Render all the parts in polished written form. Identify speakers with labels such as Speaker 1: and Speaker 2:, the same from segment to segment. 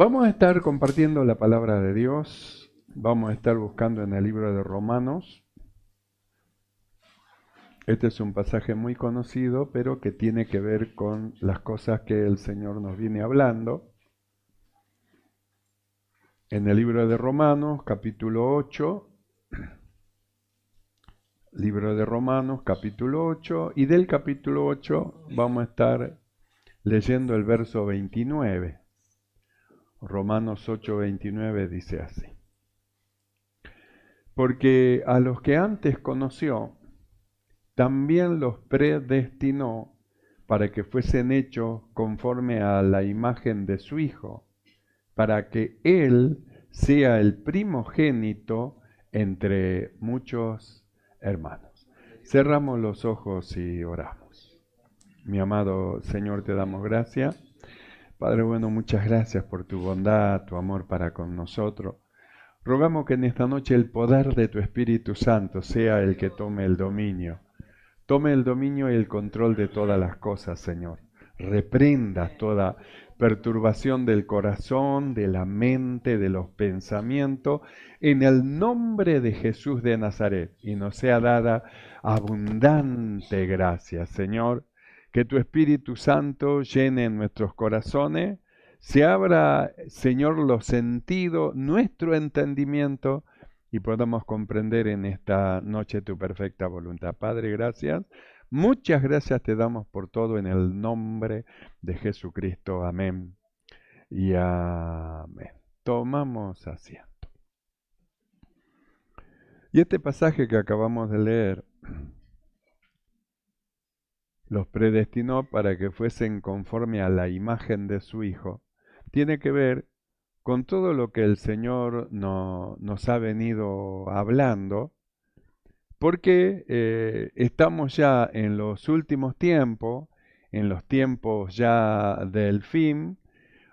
Speaker 1: Vamos a estar compartiendo la palabra de Dios. Vamos a estar buscando en el libro de Romanos. Este es un pasaje muy conocido, pero que tiene que ver con las cosas que el Señor nos viene hablando. En el libro de Romanos, capítulo 8. Libro de Romanos, capítulo 8. Y del capítulo 8 vamos a estar leyendo el verso 29. Romanos 8:29 dice así: Porque a los que antes conoció, también los predestinó para que fuesen hechos conforme a la imagen de su Hijo, para que Él sea el primogénito entre muchos hermanos. Cerramos los ojos y oramos. Mi amado Señor, te damos gracias. Padre bueno, muchas gracias por tu bondad, tu amor para con nosotros. Rogamos que en esta noche el poder de tu Espíritu Santo sea el que tome el dominio. Tome el dominio y el control de todas las cosas, Señor. Reprenda toda perturbación del corazón, de la mente, de los pensamientos, en el nombre de Jesús de Nazaret. Y nos sea dada abundante gracia, Señor. Que tu Espíritu Santo llene nuestros corazones, se abra, Señor, los sentidos, nuestro entendimiento, y podamos comprender en esta noche tu perfecta voluntad. Padre, gracias. Muchas gracias te damos por todo en el nombre de Jesucristo. Amén y amén. Tomamos asiento. Y este pasaje que acabamos de leer, los predestinó para que fuesen conforme a la imagen de su Hijo, tiene que ver con todo lo que el Señor nos ha venido hablando, porque estamos ya en los últimos tiempos, en los tiempos ya del fin,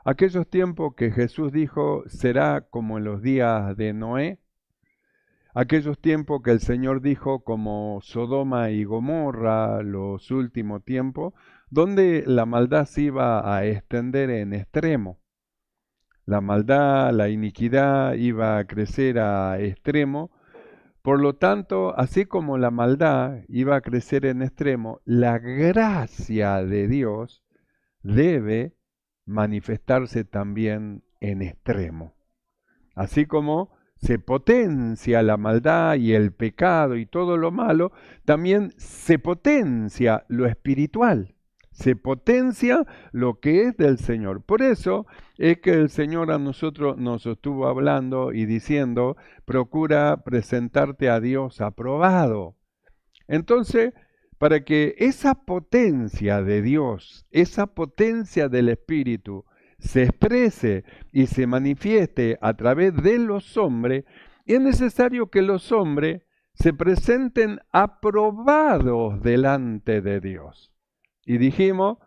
Speaker 1: aquellos tiempos que Jesús dijo será como en los días de Noé, aquellos tiempos que el Señor dijo como Sodoma y Gomorra, los últimos tiempos, donde la maldad se iba a extender en extremo. La maldad, la iniquidad iba a crecer a extremo. Por lo tanto, así como la maldad iba a crecer en extremo, la gracia de Dios debe manifestarse también en extremo. Así como se potencia la maldad y el pecado y todo lo malo, también se potencia lo espiritual, se potencia lo que es del Señor. Por eso es que el Señor a nosotros nos estuvo hablando y diciendo, procura presentarte a Dios aprobado. Entonces, para que esa potencia de Dios, esa potencia del Espíritu, se exprese y se manifieste a través de los hombres, es necesario que los hombres se presenten aprobados delante de Dios. Y dijimos,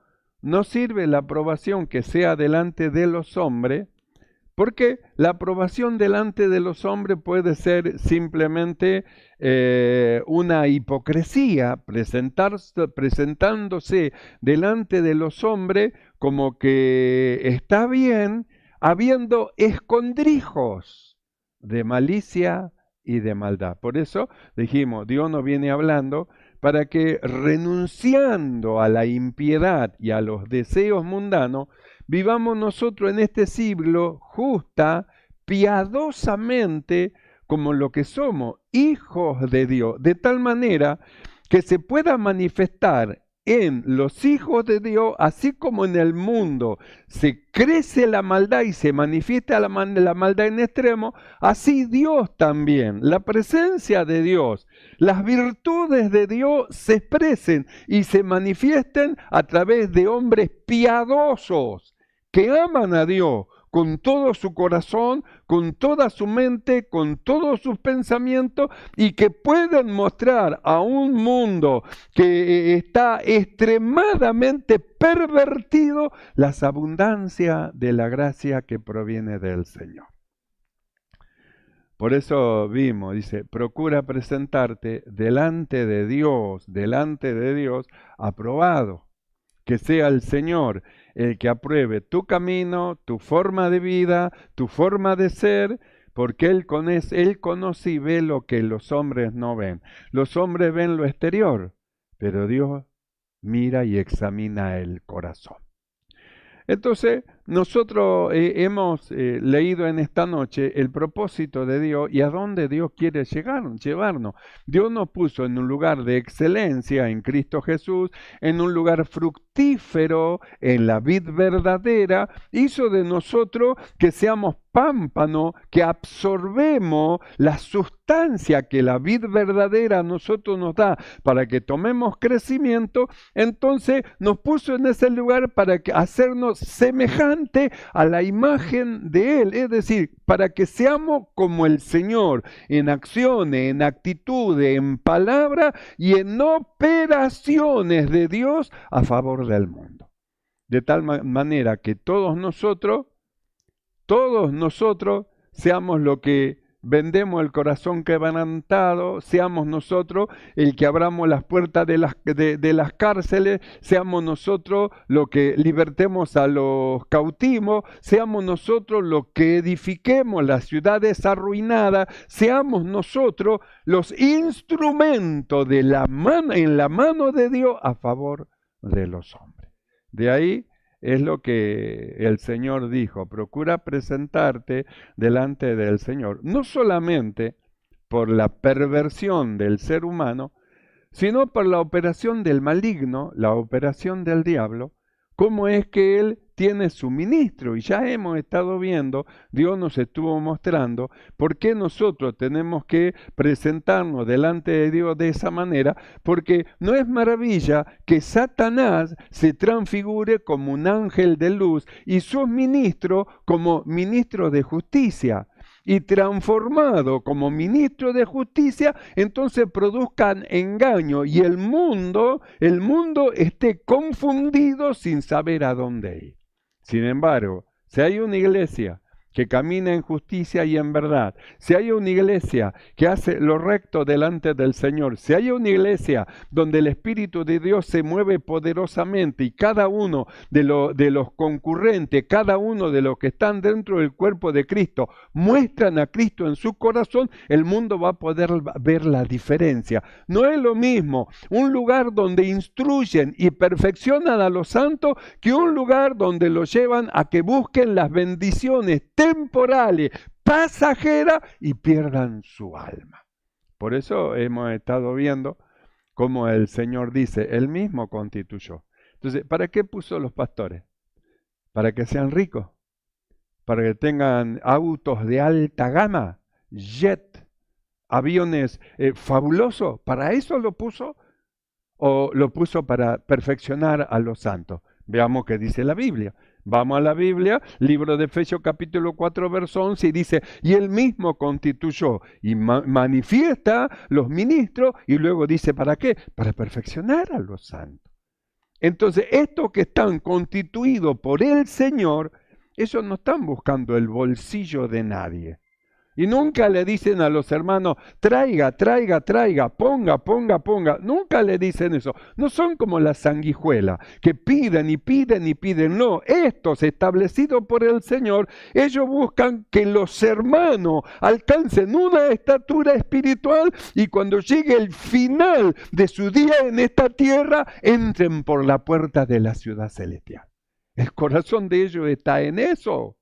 Speaker 1: no sirve la aprobación que sea delante de los hombres, porque la aprobación delante de los hombres puede ser simplemente una hipocresía, presentándose delante de los hombres como que está bien, habiendo escondrijos de malicia y de maldad. Por eso dijimos, Dios nos viene hablando para que renunciando a la impiedad y a los deseos mundanos, vivamos nosotros en este siglo justa, piadosamente, como lo que somos, hijos de Dios, de tal manera que se pueda manifestar en los hijos de Dios, así como en el mundo se crece la maldad y se manifiesta la maldad en extremo, así Dios también, la presencia de Dios, las virtudes de Dios se expresen y se manifiesten a través de hombres piadosos que aman a Dios con todo su corazón, con toda su mente, con todos sus pensamientos, y que pueden mostrar a un mundo que está extremadamente pervertido las abundancias de la gracia que proviene del Señor. Por eso vimos, dice, procura presentarte delante de Dios, aprobado. Que sea el Señor el que apruebe tu camino, tu forma de vida, tu forma de ser, porque Él conoce y ve lo que los hombres no ven. Los hombres ven lo exterior, pero Dios mira y examina el corazón. Entonces, nosotros hemos leído en esta noche el propósito de Dios y a dónde Dios quiere llevarnos. Dios nos puso en un lugar de excelencia en Cristo Jesús, en un lugar fructífero en la vid verdadera, hizo de nosotros que seamos pámpano, que absorbemos la sustancia que la vid verdadera a nosotros nos da para que tomemos crecimiento. Entonces nos puso en ese lugar para hacernos semejante a la imagen de Él, es decir, para que seamos como el Señor en acciones, en actitudes, en palabra y en operaciones de Dios a favor del mundo. De tal manera que todos nosotros seamos lo que vendemos el corazón quebrantado, seamos nosotros el que abramos las puertas de las cárceles, seamos nosotros lo que libertemos a los cautivos, seamos nosotros lo que edifiquemos las ciudades arruinadas, seamos nosotros los instrumentos en la mano de Dios a favor de los hombres. De ahí es lo que el Señor dijo: procura presentarte delante del Señor, no solamente por la perversión del ser humano, sino por la operación del maligno, la operación del diablo. Cómo es que Él tiene su ministro, y ya hemos estado viendo, Dios nos estuvo mostrando por qué nosotros tenemos que presentarnos delante de Dios de esa manera, porque no es maravilla que Satanás se transfigure como un ángel de luz y sus ministros como ministros de justicia. Y transformado como ministro de justicia, entonces produzcan engaño y el mundo esté confundido sin saber a dónde ir. Sin embargo, si hay una iglesia que camina en justicia y en verdad, si hay una iglesia que hace lo recto delante del Señor, si hay una iglesia donde el Espíritu de Dios se mueve poderosamente y cada uno de los concurrentes, cada uno de los que están dentro del cuerpo de Cristo muestran a Cristo en su corazón, el mundo va a poder ver la diferencia. No es lo mismo un lugar donde instruyen y perfeccionan a los santos que un lugar donde los llevan a que busquen las bendiciones temporales, pasajeras y pierdan su alma. Por eso hemos estado viendo cómo el Señor dice, Él mismo constituyó. Entonces, ¿para qué puso los pastores? ¿Para que sean ricos? ¿Para que tengan autos de alta gama? ¿Jet? ¿Aviones fabulosos? ¿Para eso lo puso? ¿O lo puso para perfeccionar a los santos? Veamos qué dice la Biblia. Vamos a la Biblia, libro de Efesios capítulo 4, verso 11, y dice, y Él mismo constituyó y manifiesta los ministros, y luego dice, ¿para qué? Para perfeccionar a los santos. Entonces, estos que están constituidos por el Señor, ellos no están buscando el bolsillo de nadie. Y nunca le dicen a los hermanos, traiga, ponga. Nunca le dicen eso. No son como las sanguijuelas, que piden y piden y piden. No, estos establecidos por el Señor, ellos buscan que los hermanos alcancen una estatura espiritual y cuando llegue el final de su día en esta tierra, entren por la puerta de la ciudad celestial. El corazón de ellos está en eso.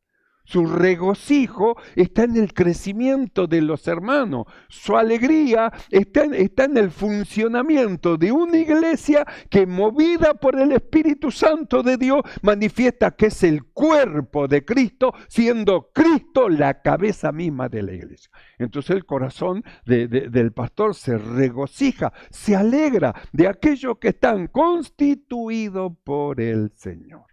Speaker 1: Su regocijo está en el crecimiento de los hermanos. Su alegría está en el funcionamiento de una iglesia que, movida por el Espíritu Santo de Dios, manifiesta que es el cuerpo de Cristo, siendo Cristo la cabeza misma de la iglesia. Entonces el corazón del pastor se regocija, se alegra de aquellos que están constituidos por el Señor.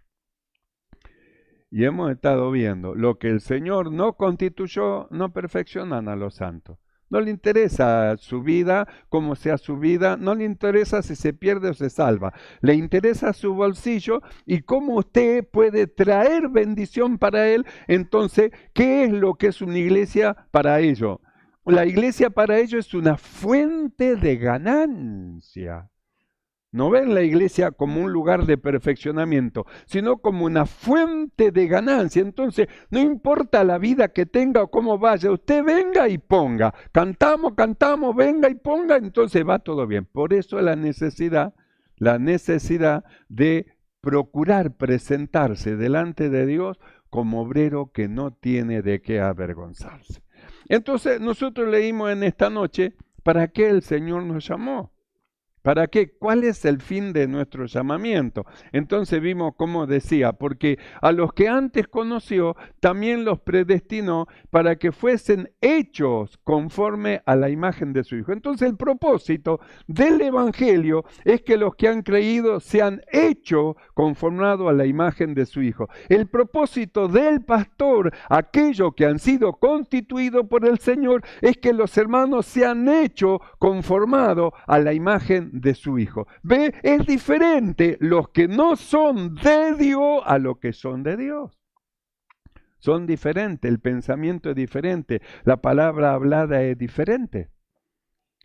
Speaker 1: Y hemos estado viendo, lo que el Señor no constituyó, no perfeccionan a los santos. No le interesa su vida, cómo sea su vida, no le interesa si se pierde o se salva. Le interesa su bolsillo y cómo usted puede traer bendición para él. Entonces, ¿qué es lo que es una iglesia para ello? La iglesia para ello es una fuente de ganancia. No ven la iglesia como un lugar de perfeccionamiento, sino como una fuente de ganancia. Entonces, no importa la vida que tenga o cómo vaya, usted venga y ponga. Cantamos, venga y ponga, entonces va todo bien. Por eso la necesidad de procurar presentarse delante de Dios como obrero que no tiene de qué avergonzarse. Entonces, nosotros leímos en esta noche, ¿para qué el Señor nos llamó? ¿Para qué? ¿Cuál es el fin de nuestro llamamiento? Entonces vimos cómo decía, porque a los que antes conoció, también los predestinó para que fuesen hechos conforme a la imagen de su Hijo. Entonces el propósito del Evangelio es que los que han creído sean hechos conformados a la imagen de su Hijo. El propósito del pastor, aquellos que han sido constituidos por el Señor, es que los hermanos sean hechos conformados a la imagen de su Hijo. ¿Ve? Es diferente los que no son de Dios a los que son de Dios. Son diferentes, el pensamiento es diferente, la palabra hablada es diferente.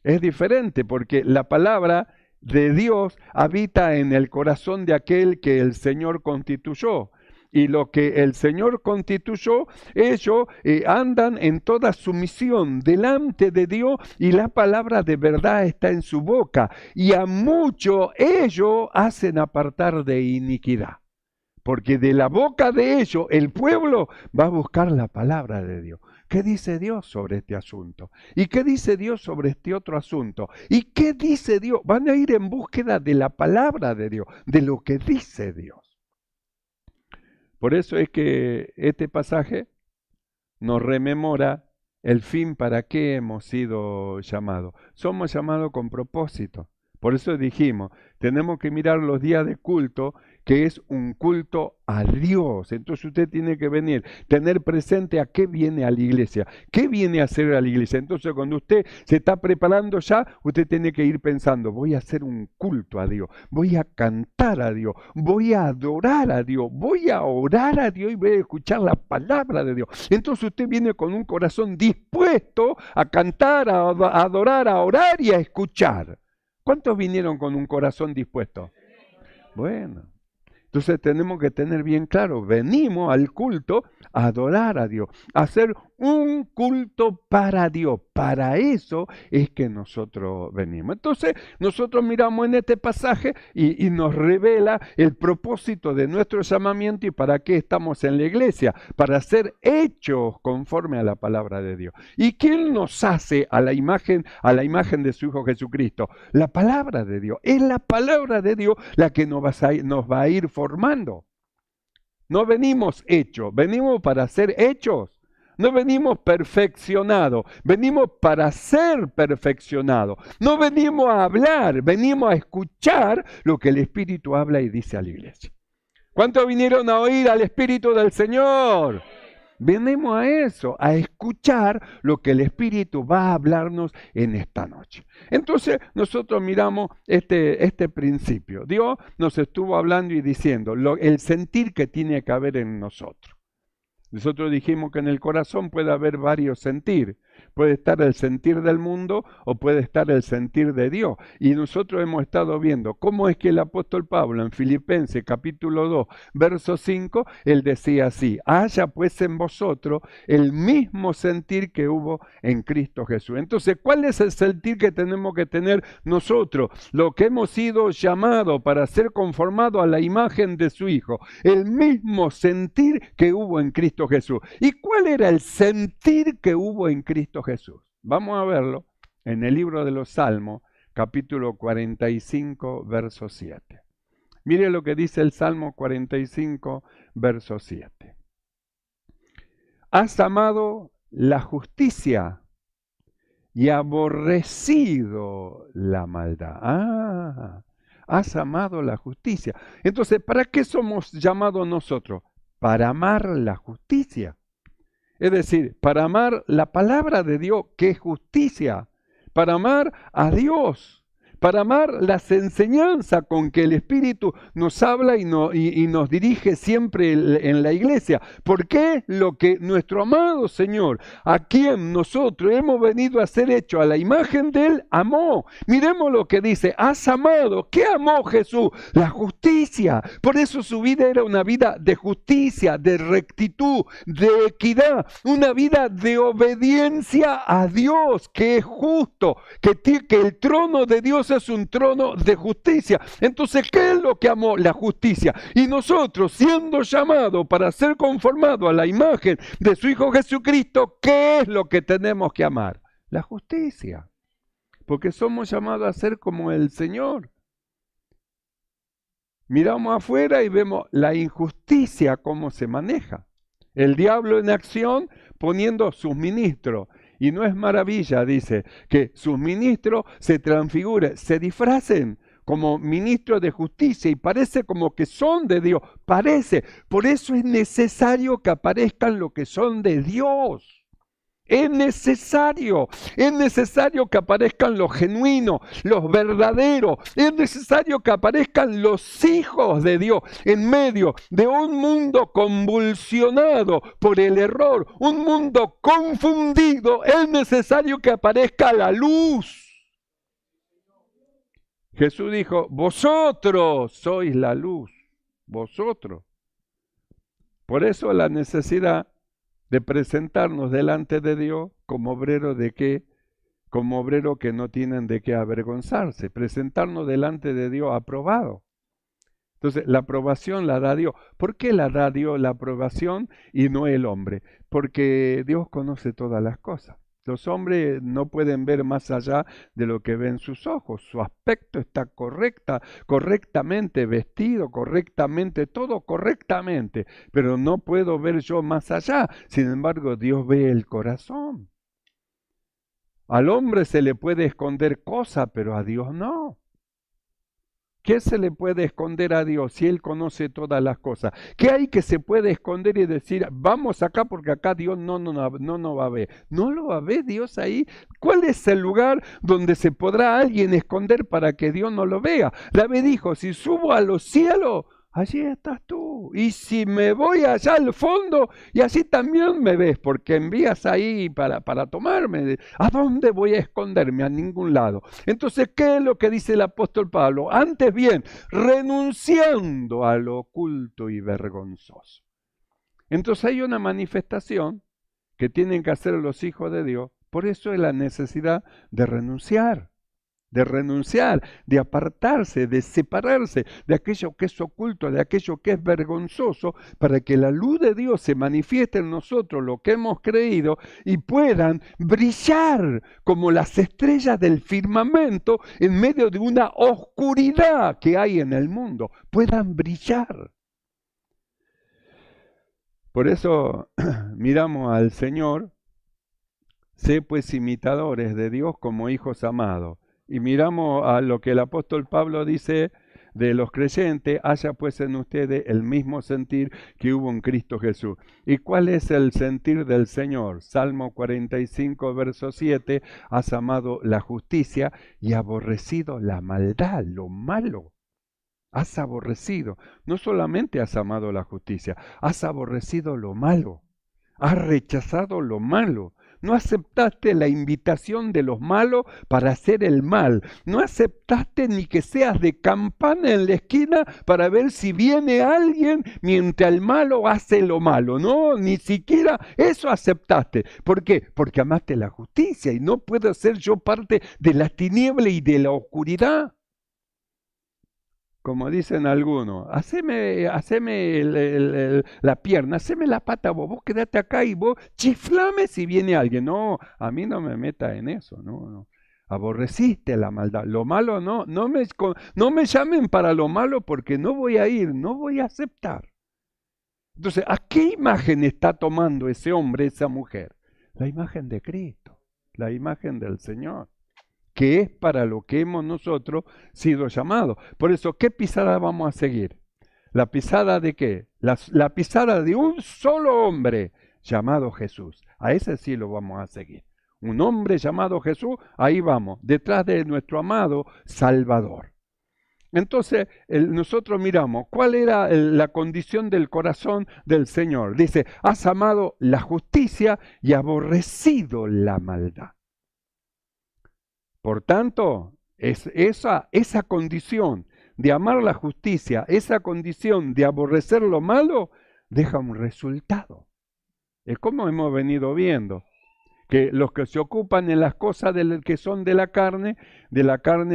Speaker 1: Es diferente porque la palabra de Dios habita en el corazón de aquel que el Señor constituyó. Y lo que el Señor constituyó, ellos andan en toda sumisión delante de Dios y la palabra de verdad está en su boca. Y a muchos ellos hacen apartar de iniquidad. Porque de la boca de ellos el pueblo va a buscar la palabra de Dios. ¿Qué dice Dios sobre este asunto? ¿Y qué dice Dios sobre este otro asunto? ¿Y qué dice Dios? Van a ir en búsqueda de la palabra de Dios, de lo que dice Dios. Por eso es que este pasaje nos rememora el fin para qué hemos sido llamados. Somos llamados con propósito. Por eso dijimos, tenemos que mirar los días de culto, que es un culto a Dios. Entonces usted tiene que venir, tener presente a qué viene a la iglesia, qué viene a hacer a la iglesia. Entonces cuando usted se está preparando ya, usted tiene que ir pensando, voy a hacer un culto a Dios, voy a cantar a Dios, voy a adorar a Dios, voy a orar a Dios y voy a escuchar la palabra de Dios. Entonces usted viene con un corazón dispuesto a cantar, a adorar, a orar y a escuchar. ¿Cuántos vinieron con un corazón dispuesto? Bueno, entonces tenemos que tener bien claro, venimos al culto a adorar a Dios, a hacer un culto para Dios. Para eso es que nosotros venimos. Entonces nosotros miramos en este pasaje y nos revela el propósito de nuestro llamamiento y para qué estamos en la iglesia, para ser hechos conforme a la palabra de Dios. ¿Y quién nos hace a la imagen de su Hijo Jesucristo? La palabra de Dios. Es la palabra de Dios la que nos va a ir formando. No venimos hechos, venimos para ser hechos. No venimos perfeccionados, venimos para ser perfeccionados. No venimos a hablar, venimos a escuchar lo que el Espíritu habla y dice a la iglesia. ¿Cuántos vinieron a oír al Espíritu del Señor? Venimos a eso, a escuchar lo que el Espíritu va a hablarnos en esta noche. Entonces nosotros miramos este principio. Dios nos estuvo hablando y diciendo el sentir que tiene que haber en nosotros. Nosotros dijimos que en el corazón puede haber varios sentir. Puede estar el sentir del mundo o puede estar el sentir de Dios. Y nosotros hemos estado viendo cómo es que el apóstol Pablo en Filipenses capítulo 2, verso 5, él decía así, haya pues en vosotros el mismo sentir que hubo en Cristo Jesús. Entonces, ¿cuál es el sentir que tenemos que tener nosotros? Lo que hemos sido llamados para ser conformados a la imagen de su Hijo. El mismo sentir que hubo en Cristo Jesús. ¿Y cuál era el sentir que hubo en Cristo Jesús? Vamos a verlo en el libro de los Salmos, capítulo 45, verso 7. Mire lo que dice el Salmo 45, verso 7. Has amado la justicia y aborrecido la maldad. Has amado la justicia. Entonces, ¿para qué somos llamados nosotros? Para amar la justicia. Es decir, para amar la palabra de Dios, que es justicia. Para amar a Dios. para amar las enseñanzas con que el Espíritu nos habla y nos dirige siempre en la iglesia. Porque lo que nuestro amado Señor, a quien nosotros hemos venido a ser hecho a la imagen de Él, amó. Miremos lo que dice, has amado. ¿Qué amó Jesús? La justicia. Por eso su vida era una vida de justicia, de rectitud, de equidad, una vida de obediencia a Dios, que es justo, que el trono de Dios es un trono de justicia. Entonces, ¿qué es lo que amó? La justicia. Y nosotros, siendo llamados para ser conformados a la imagen de su Hijo Jesucristo, ¿qué es lo que tenemos que amar? La justicia. Porque somos llamados a ser como el Señor. Miramos afuera y vemos la injusticia, cómo se maneja. El diablo en acción poniendo sus ministros. Y no es maravilla, dice, que sus ministros se transfiguren, se disfracen como ministros de justicia y parece como que son de Dios. Parece. Por eso es necesario que aparezcan los que son de Dios. Es necesario que aparezcan los genuinos, los verdaderos. Es necesario que aparezcan los hijos de Dios en medio de un mundo convulsionado por el error, un mundo confundido. Es necesario que aparezca la luz. Jesús dijo, vosotros sois la luz, vosotros. Por eso la necesidad de presentarnos delante de Dios como obrero de qué, como obrero que no tienen de qué avergonzarse, presentarnos delante de Dios aprobado. Entonces, la aprobación la da Dios. ¿Por qué la da Dios la aprobación y no el hombre? Porque Dios conoce todas las cosas. Los hombres no pueden ver más allá de lo que ven sus ojos. Su aspecto está correctamente vestido, correctamente, todo correctamente. Pero no puedo ver yo más allá. Sin embargo, Dios ve el corazón. Al hombre se le puede esconder cosas, pero a Dios no. ¿Qué se le puede esconder a Dios si Él conoce todas las cosas? ¿Qué hay que se puede esconder y decir, vamos acá porque acá Dios no va a ver? ¿No lo va a ver Dios ahí? ¿Cuál es el lugar donde se podrá alguien esconder para que Dios no lo vea? David dijo, si subo a los cielos, allí estás tú. Y si me voy allá al fondo, y así también me ves, porque envías ahí para tomarme. ¿A dónde voy a esconderme? A ningún lado. Entonces, ¿qué es lo que dice el apóstol Pablo? Antes bien, renunciando a lo oculto y vergonzoso. Entonces hay una manifestación que tienen que hacer los hijos de Dios. Por eso es la necesidad de renunciar, de apartarse, de separarse de aquello que es oculto, de aquello que es vergonzoso, para que la luz de Dios se manifieste en nosotros, lo que hemos creído, y puedan brillar como las estrellas del firmamento en medio de una oscuridad que hay en el mundo, puedan brillar. Por eso miramos al Señor, sé pues imitadores de Dios como hijos amados. Y miramos a lo que el apóstol Pablo dice de los creyentes, haya pues en ustedes el mismo sentir que hubo en Cristo Jesús. ¿Y cuál es el sentir del Señor? Salmo 45, verso 7, has amado la justicia y aborrecido la maldad, lo malo. Has aborrecido, no solamente has amado la justicia, has aborrecido lo malo, has rechazado lo malo. No aceptaste la invitación de los malos para hacer el mal. No aceptaste ni que seas de campana en la esquina para ver si viene alguien mientras el malo hace lo malo. No, ni siquiera eso aceptaste. ¿Por qué? Porque amaste la justicia y no puedo ser yo parte de la tiniebla y de la oscuridad. Como dicen algunos, haceme la pierna, haceme la pata vos quedate acá y vos chiflame si viene alguien. No, a mí no me meta en eso, no. Aborreciste la maldad. Lo malo no me llamen para lo malo porque no voy a ir, no voy a aceptar. Entonces, ¿a qué imagen está tomando ese hombre, esa mujer? La imagen de Cristo, la imagen del Señor, que es para lo que hemos nosotros sido llamados. Por eso, ¿qué pisada vamos a seguir? ¿La pisada de qué? La pisada de un solo hombre llamado Jesús. A ese sí lo vamos a seguir. un hombre llamado Jesús, ahí vamos, detrás de nuestro amado Salvador. Entonces, nosotros miramos, ¿cuál era la condición del corazón del Señor? Dice, has amado la justicia y aborrecido la maldad. Por tanto, esa condición de amar la justicia, esa condición de aborrecer lo malo, deja un resultado. Es como hemos venido viendo, que los que se ocupan en las cosas que son de la carne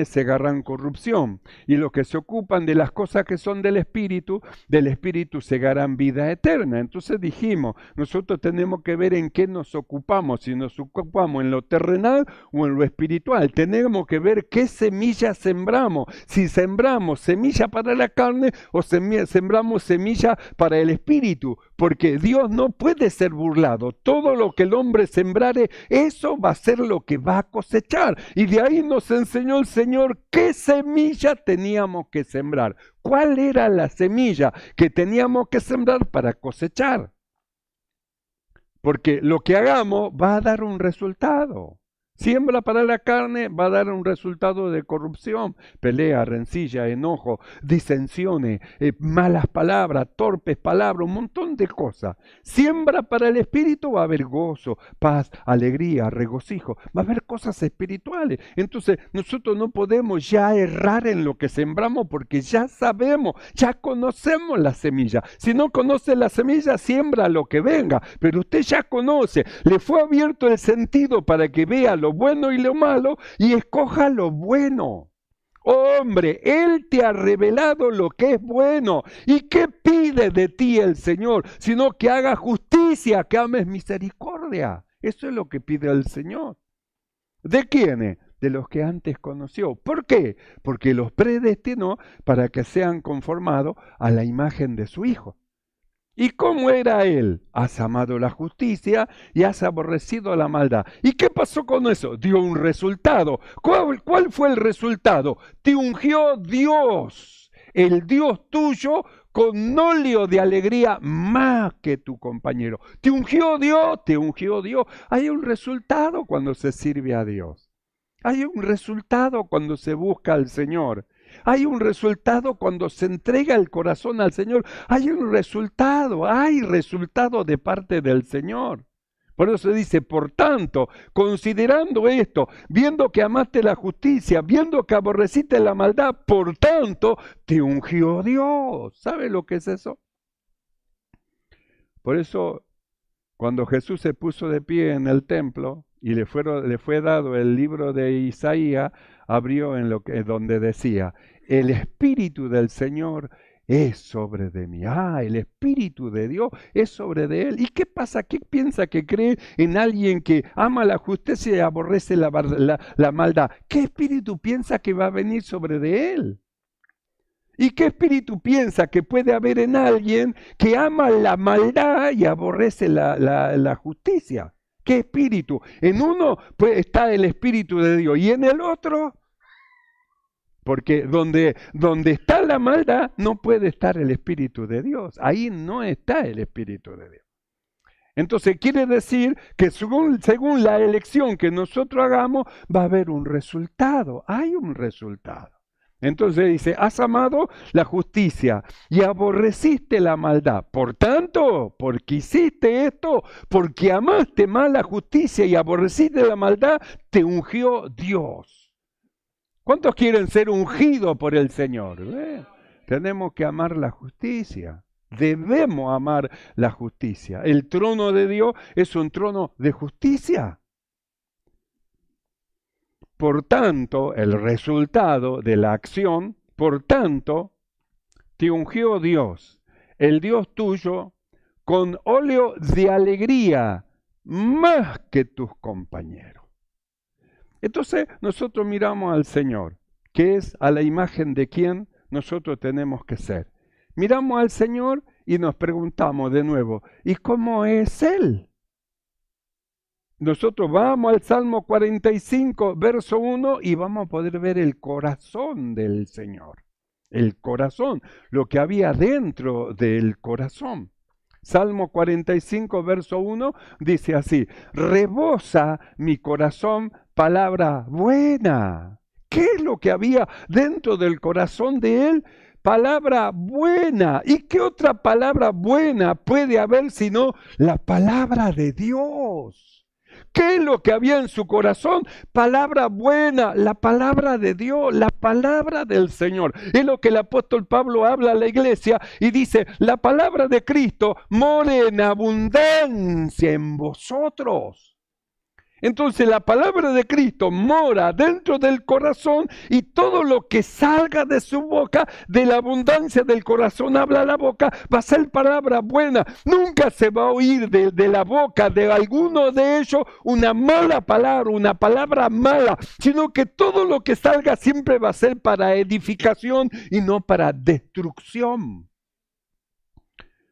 Speaker 1: se agarran corrupción. Y los que se ocupan de las cosas que son del espíritu se agarran vida eterna. Entonces dijimos, nosotros tenemos que ver en qué nos ocupamos, si nos ocupamos en lo terrenal o en lo espiritual. Tenemos que ver qué semilla sembramos, si sembramos semilla para la carne o sembramos semilla para el espíritu, porque Dios no puede ser burlado. Todo lo que el hombre sembrare, eso va a ser lo que va a cosechar. Y de ahí nos enseñó el Señor qué semilla teníamos que sembrar. ¿Cuál era la semilla que teníamos que sembrar para cosechar? Porque lo que hagamos va a dar un resultado. Siembra para la carne, va a dar un resultado de corrupción, pelea, rencilla, enojo, disensiones, malas palabras, torpes palabras, un montón de cosas. Siembra para el espíritu, va a haber gozo, paz, alegría, regocijo, va a haber cosas espirituales. Entonces nosotros no podemos ya errar en lo que sembramos porque ya sabemos, ya conocemos la semilla. Si no conoce la semilla, siembra lo que venga, pero usted ya conoce, le fue abierto el sentido para que vea lo bueno y lo malo y escoja lo bueno. Hombre, Él te ha revelado lo que es bueno. ¿Y qué pide de ti el Señor? Sino que haga justicia, que ames misericordia. Eso es lo que pide el Señor. ¿De quiénes? De los que antes conoció. ¿Por qué? Porque los predestinó para que sean conformados a la imagen de su Hijo. ¿Y cómo era Él? Has amado la justicia y has aborrecido la maldad. ¿Y qué pasó con eso? Dio un resultado. ¿Cuál fue el resultado? Te ungió Dios, el Dios tuyo, con óleo de alegría más que tu compañero. Te ungió Dios, te ungió Dios. Hay un resultado cuando se sirve a Dios. Hay un resultado cuando se busca al Señor. Hay un resultado cuando se entrega el corazón al Señor. Hay resultado de parte del Señor. Por eso dice, por tanto, considerando esto, viendo que amaste la justicia, viendo que aborreciste la maldad, por tanto, te ungió Dios. ¿Sabe lo que es eso? Por eso, cuando Jesús se puso de pie en el templo y le fue dado el libro de Isaías, abrió donde decía, el Espíritu del Señor es sobre de mí. El Espíritu de Dios es sobre de él. ¿Y qué pasa? ¿Qué piensa que cree en alguien que ama la justicia y aborrece la maldad? ¿Qué espíritu piensa que va a venir sobre de él? ¿Y qué espíritu piensa que puede haber en alguien que ama la maldad y aborrece la justicia? ¿Qué espíritu? En uno está el Espíritu de Dios y en el otro, porque donde está la maldad no puede estar el Espíritu de Dios. Ahí no está el Espíritu de Dios. Entonces quiere decir que según la elección que nosotros hagamos va a haber un resultado. Hay un resultado. Entonces dice, has amado la justicia y aborreciste la maldad. Por tanto, porque hiciste esto, porque amaste más la justicia y aborreciste la maldad, te ungió Dios. ¿Cuántos quieren ser ungidos por el Señor? Tenemos que amar la justicia. Debemos amar la justicia. El trono de Dios es un trono de justicia. Por tanto, el resultado de la acción, por tanto, te ungió Dios, el Dios tuyo, con óleo de alegría más que tus compañeros. Entonces nosotros miramos al Señor, que es a la imagen de quien nosotros tenemos que ser. Miramos al Señor y nos preguntamos de nuevo, ¿y cómo es Él? Nosotros vamos al Salmo 45, verso 1, y vamos a poder ver el corazón del Señor. El corazón, lo que había dentro del corazón. Salmo 45, verso 1, dice así: rebosa mi corazón palabra buena. ¿Qué es lo que había dentro del corazón de él? Palabra buena. ¿Y qué otra palabra buena puede haber sino la palabra de Dios? ¿Qué es lo que había en su corazón? Palabra buena, la palabra de Dios, la palabra del Señor. Es lo que el apóstol Pablo habla a la iglesia y dice: la palabra de Cristo more en abundancia en vosotros. Entonces la palabra de Cristo mora dentro del corazón y todo lo que salga de su boca, de la abundancia del corazón habla la boca, va a ser palabra buena. Nunca se va a oír de la boca de alguno de ellos una mala palabra, una palabra mala, sino que todo lo que salga siempre va a ser para edificación y no para destrucción.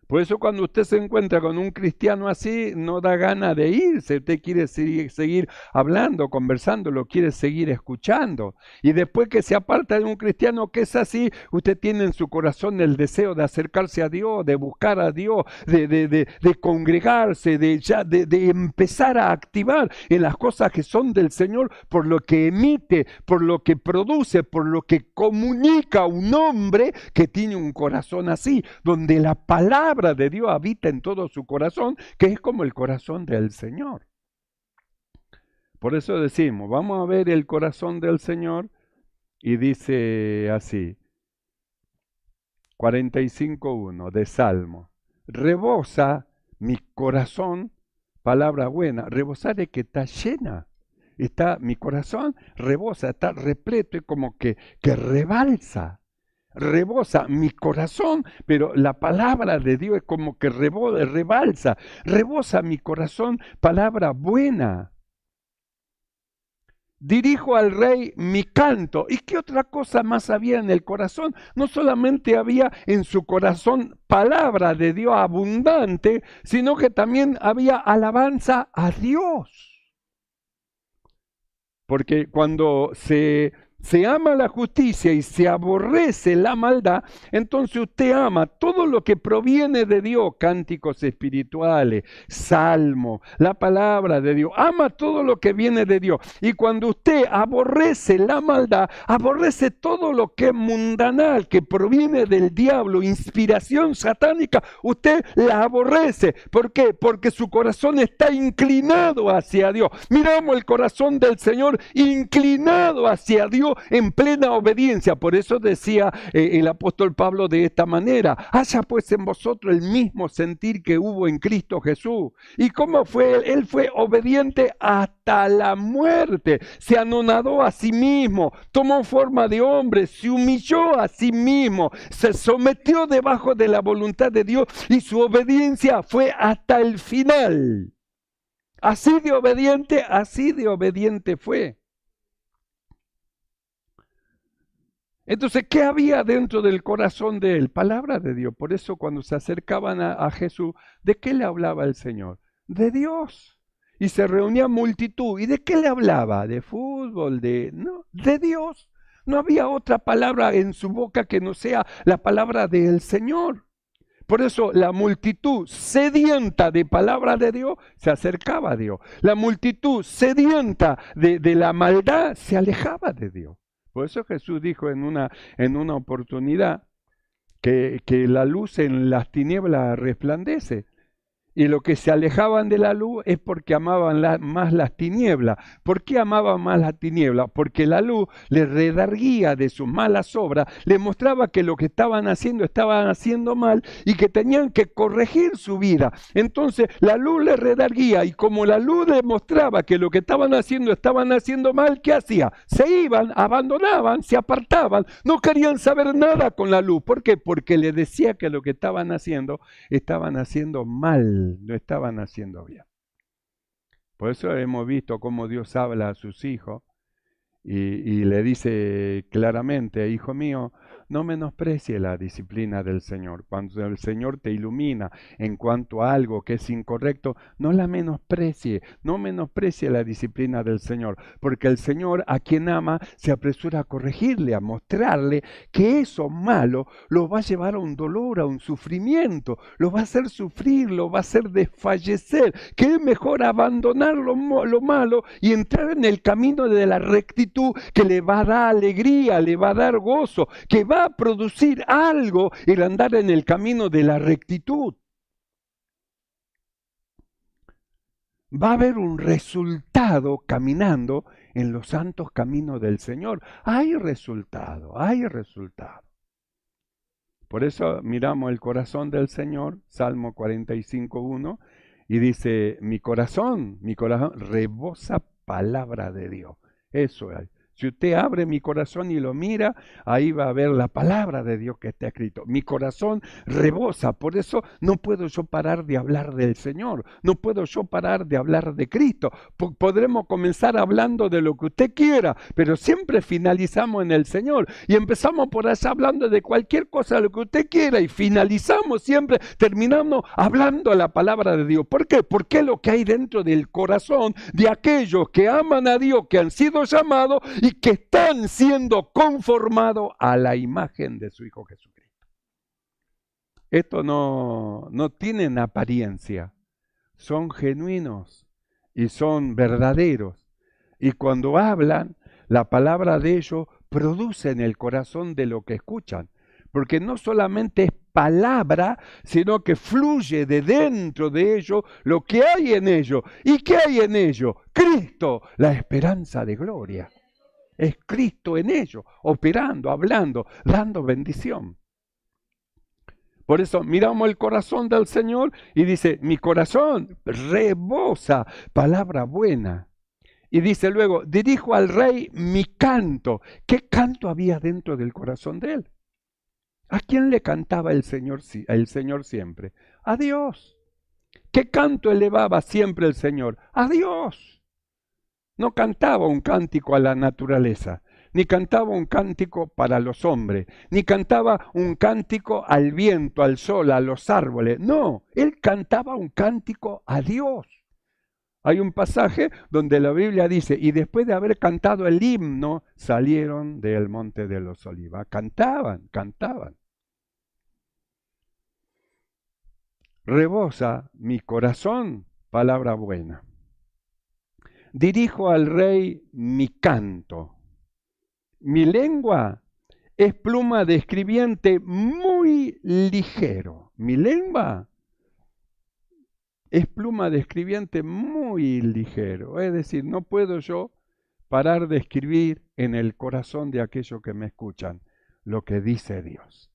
Speaker 1: Por eso cuando usted se encuentra con un cristiano así, no da gana de irse. Usted quiere seguir hablando, conversando, lo quiere seguir escuchando. Y después que se aparta de un cristiano que es así, usted tiene en su corazón el deseo de acercarse a Dios, de buscar a Dios, de congregarse, de empezar a activar en las cosas que son del Señor, por lo que emite, por lo que produce, por lo que comunica un hombre que tiene un corazón así, donde la palabra de Dios habita en todo su corazón, que es como el corazón del Señor. Por eso decimos, vamos a ver el corazón del Señor, y dice así, 45:1 de Salmo: rebosa mi corazón palabra buena. Rebosar es que está llena. Mi corazón rebosa, está repleto, es como que rebalsa. Rebosa mi corazón, pero la palabra de Dios es como que rebalsa, rebosa mi corazón, palabra buena. Dirijo al rey mi canto. ¿Y qué otra cosa más había en el corazón? No solamente había en su corazón palabra de Dios abundante, sino que también había alabanza a Dios. Porque cuando se ama la justicia y se aborrece la maldad, entonces usted ama todo lo que proviene de Dios, cánticos espirituales, salmo, la palabra de Dios, ama todo lo que viene de Dios. Y cuando usted aborrece la maldad, aborrece todo lo que es mundanal, que proviene del diablo, inspiración satánica, usted la aborrece. ¿Por qué? Porque su corazón está inclinado hacia Dios. Miramos el corazón del Señor inclinado hacia Dios en plena obediencia. Por eso decía el apóstol Pablo de esta manera: haya pues en vosotros el mismo sentir que hubo en Cristo Jesús. ¿Y cómo fue? Él fue obediente hasta la muerte, se anonadó a sí mismo, tomó forma de hombre, se humilló a sí mismo, se sometió debajo de la voluntad de Dios y su obediencia fue hasta el final. Así de obediente fue. Entonces, ¿qué había dentro del corazón de él? Palabra de Dios. Por eso cuando se acercaban a Jesús, ¿de qué le hablaba el Señor? De Dios. Y se reunía multitud. ¿Y de qué le hablaba? ¿De fútbol? No, de Dios. No había otra palabra en su boca que no sea la palabra del Señor. Por eso la multitud sedienta de palabra de Dios se acercaba a Dios. La multitud sedienta de la maldad se alejaba de Dios. Por eso Jesús dijo en una oportunidad que la luz en las tinieblas resplandece. Y los que se alejaban de la luz es porque amaban más las tinieblas. ¿Por qué amaban más las tinieblas? Porque la luz les redarguía de sus malas obras, les mostraba que lo que estaban haciendo mal y que tenían que corregir su vida. Entonces la luz les redarguía, y como la luz les mostraba que lo que estaban haciendo mal, ¿qué hacía? Se iban, abandonaban, se apartaban, no querían saber nada con la luz. ¿Por qué? Porque les decía que lo que estaban haciendo mal. No estaban haciendo bien. Por eso hemos visto cómo Dios habla a sus hijos y le dice claramente: hijo mío, no menosprecie la disciplina del Señor. Cuando el Señor te ilumina en cuanto a algo que es incorrecto, no la menosprecie, no menosprecie la disciplina del Señor, porque el Señor a quien ama se apresura a corregirle, a mostrarle que eso malo lo va a llevar a un dolor, a un sufrimiento, lo va a hacer sufrir, lo va a hacer desfallecer, que es mejor abandonar lo malo y entrar en el camino de la rectitud, que le va a dar alegría, le va a dar gozo, que va a producir algo el andar en el camino de la rectitud. Va a haber un resultado caminando en los santos caminos del Señor. Hay resultado, hay resultado. Por eso miramos el corazón del Señor, Salmo 45:1, y dice, mi corazón rebosa palabra de Dios. Eso es. Si usted abre mi corazón y lo mira, ahí va a ver la palabra de Dios que está escrito. Mi corazón rebosa, por eso no puedo yo parar de hablar del Señor, no puedo yo parar de hablar de Cristo. Podremos comenzar hablando de lo que usted quiera, pero siempre finalizamos en el Señor. Y empezamos por allá hablando de cualquier cosa, de lo que usted quiera, y finalizamos siempre, terminamos hablando de la palabra de Dios. ¿Por qué? Porque es lo que hay dentro del corazón de aquellos que aman a Dios, que han sido llamados y que están siendo conformados a la imagen de su Hijo Jesucristo. Esto no tienen apariencia, son genuinos y son verdaderos. Y cuando hablan, la palabra de ellos produce en el corazón de lo que escuchan. Porque no solamente es palabra, sino que fluye de dentro de ellos lo que hay en ellos. ¿Y qué hay en ellos? Cristo, la esperanza de gloria. Es Cristo en ellos, operando, hablando, dando bendición. Por eso miramos el corazón del Señor y dice, mi corazón rebosa palabra buena. Y dice luego, dirijo al rey mi canto. ¿Qué canto había dentro del corazón de él? ¿A quién le cantaba el Señor siempre? A Dios. ¿Qué canto elevaba siempre el Señor? A Dios. No cantaba un cántico a la naturaleza, ni cantaba un cántico para los hombres, ni cantaba un cántico al viento, al sol, a los árboles. No, él cantaba un cántico a Dios. Hay un pasaje donde la Biblia dice, y después de haber cantado el himno, salieron del monte de los olivos. Cantaban. Rebosa mi corazón palabra buena. Dirijo al rey mi canto. Mi lengua es pluma de escribiente muy ligero. Mi lengua es pluma de escribiente muy ligero. Es decir, no puedo yo parar de escribir en el corazón de aquellos que me escuchan lo que dice Dios.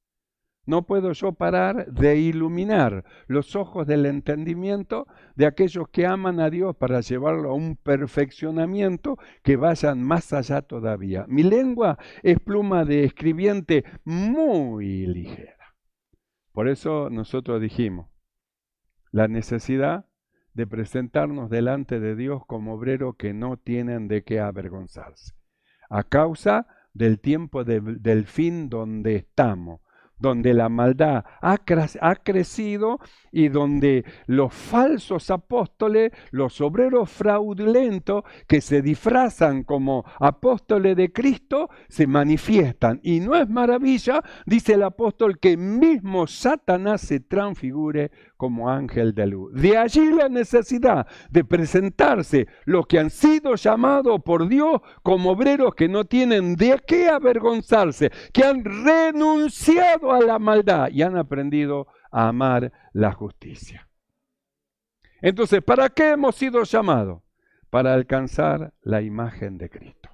Speaker 1: No puedo yo parar de iluminar los ojos del entendimiento de aquellos que aman a Dios para llevarlo a un perfeccionamiento que vayan más allá todavía. Mi lengua es pluma de escribiente muy ligera. Por eso nosotros dijimos la necesidad de presentarnos delante de Dios como obreros que no tienen de qué avergonzarse. A causa del tiempo del fin donde estamos, donde la maldad ha crecido y donde los falsos apóstoles, los obreros fraudulentos que se disfrazan como apóstoles de Cristo, se manifiestan. Y no es maravilla, dice el apóstol, que mismo Satanás se transfigure como ángel de luz. De allí la necesidad de presentarse los que han sido llamados por Dios como obreros que no tienen de qué avergonzarse, que han renunciado a la maldad y han aprendido a amar la justicia. Entonces, ¿para qué hemos sido llamados? Para alcanzar la imagen de Cristo.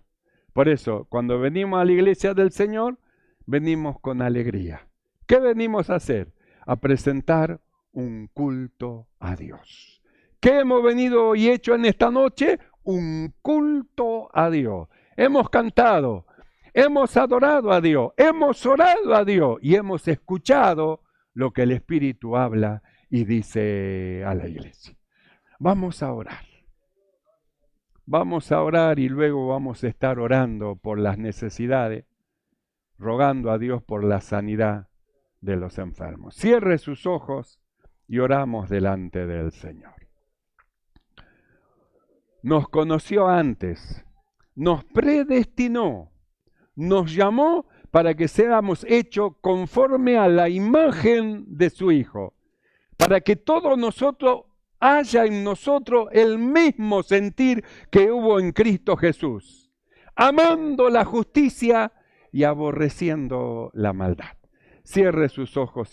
Speaker 1: Por eso, cuando venimos a la iglesia del Señor, venimos con alegría. ¿Qué venimos a hacer? A presentar un culto a Dios. ¿Qué hemos venido y hecho en esta noche? Un culto a Dios. Hemos cantado, hemos adorado a Dios, hemos orado a Dios y hemos escuchado lo que el Espíritu habla y dice a la iglesia. Vamos a orar. Vamos a orar y luego vamos a estar orando por las necesidades rogando a Dios por la sanidad de los enfermos. Cierre sus ojos y oramos delante del Señor. Nos conoció antes, nos predestinó, nos llamó para que seamos hechos conforme a la imagen de su Hijo, para que todos nosotros haya en nosotros el mismo sentir que hubo en Cristo Jesús, amando la justicia y aborreciendo la maldad. Cierre sus ojos.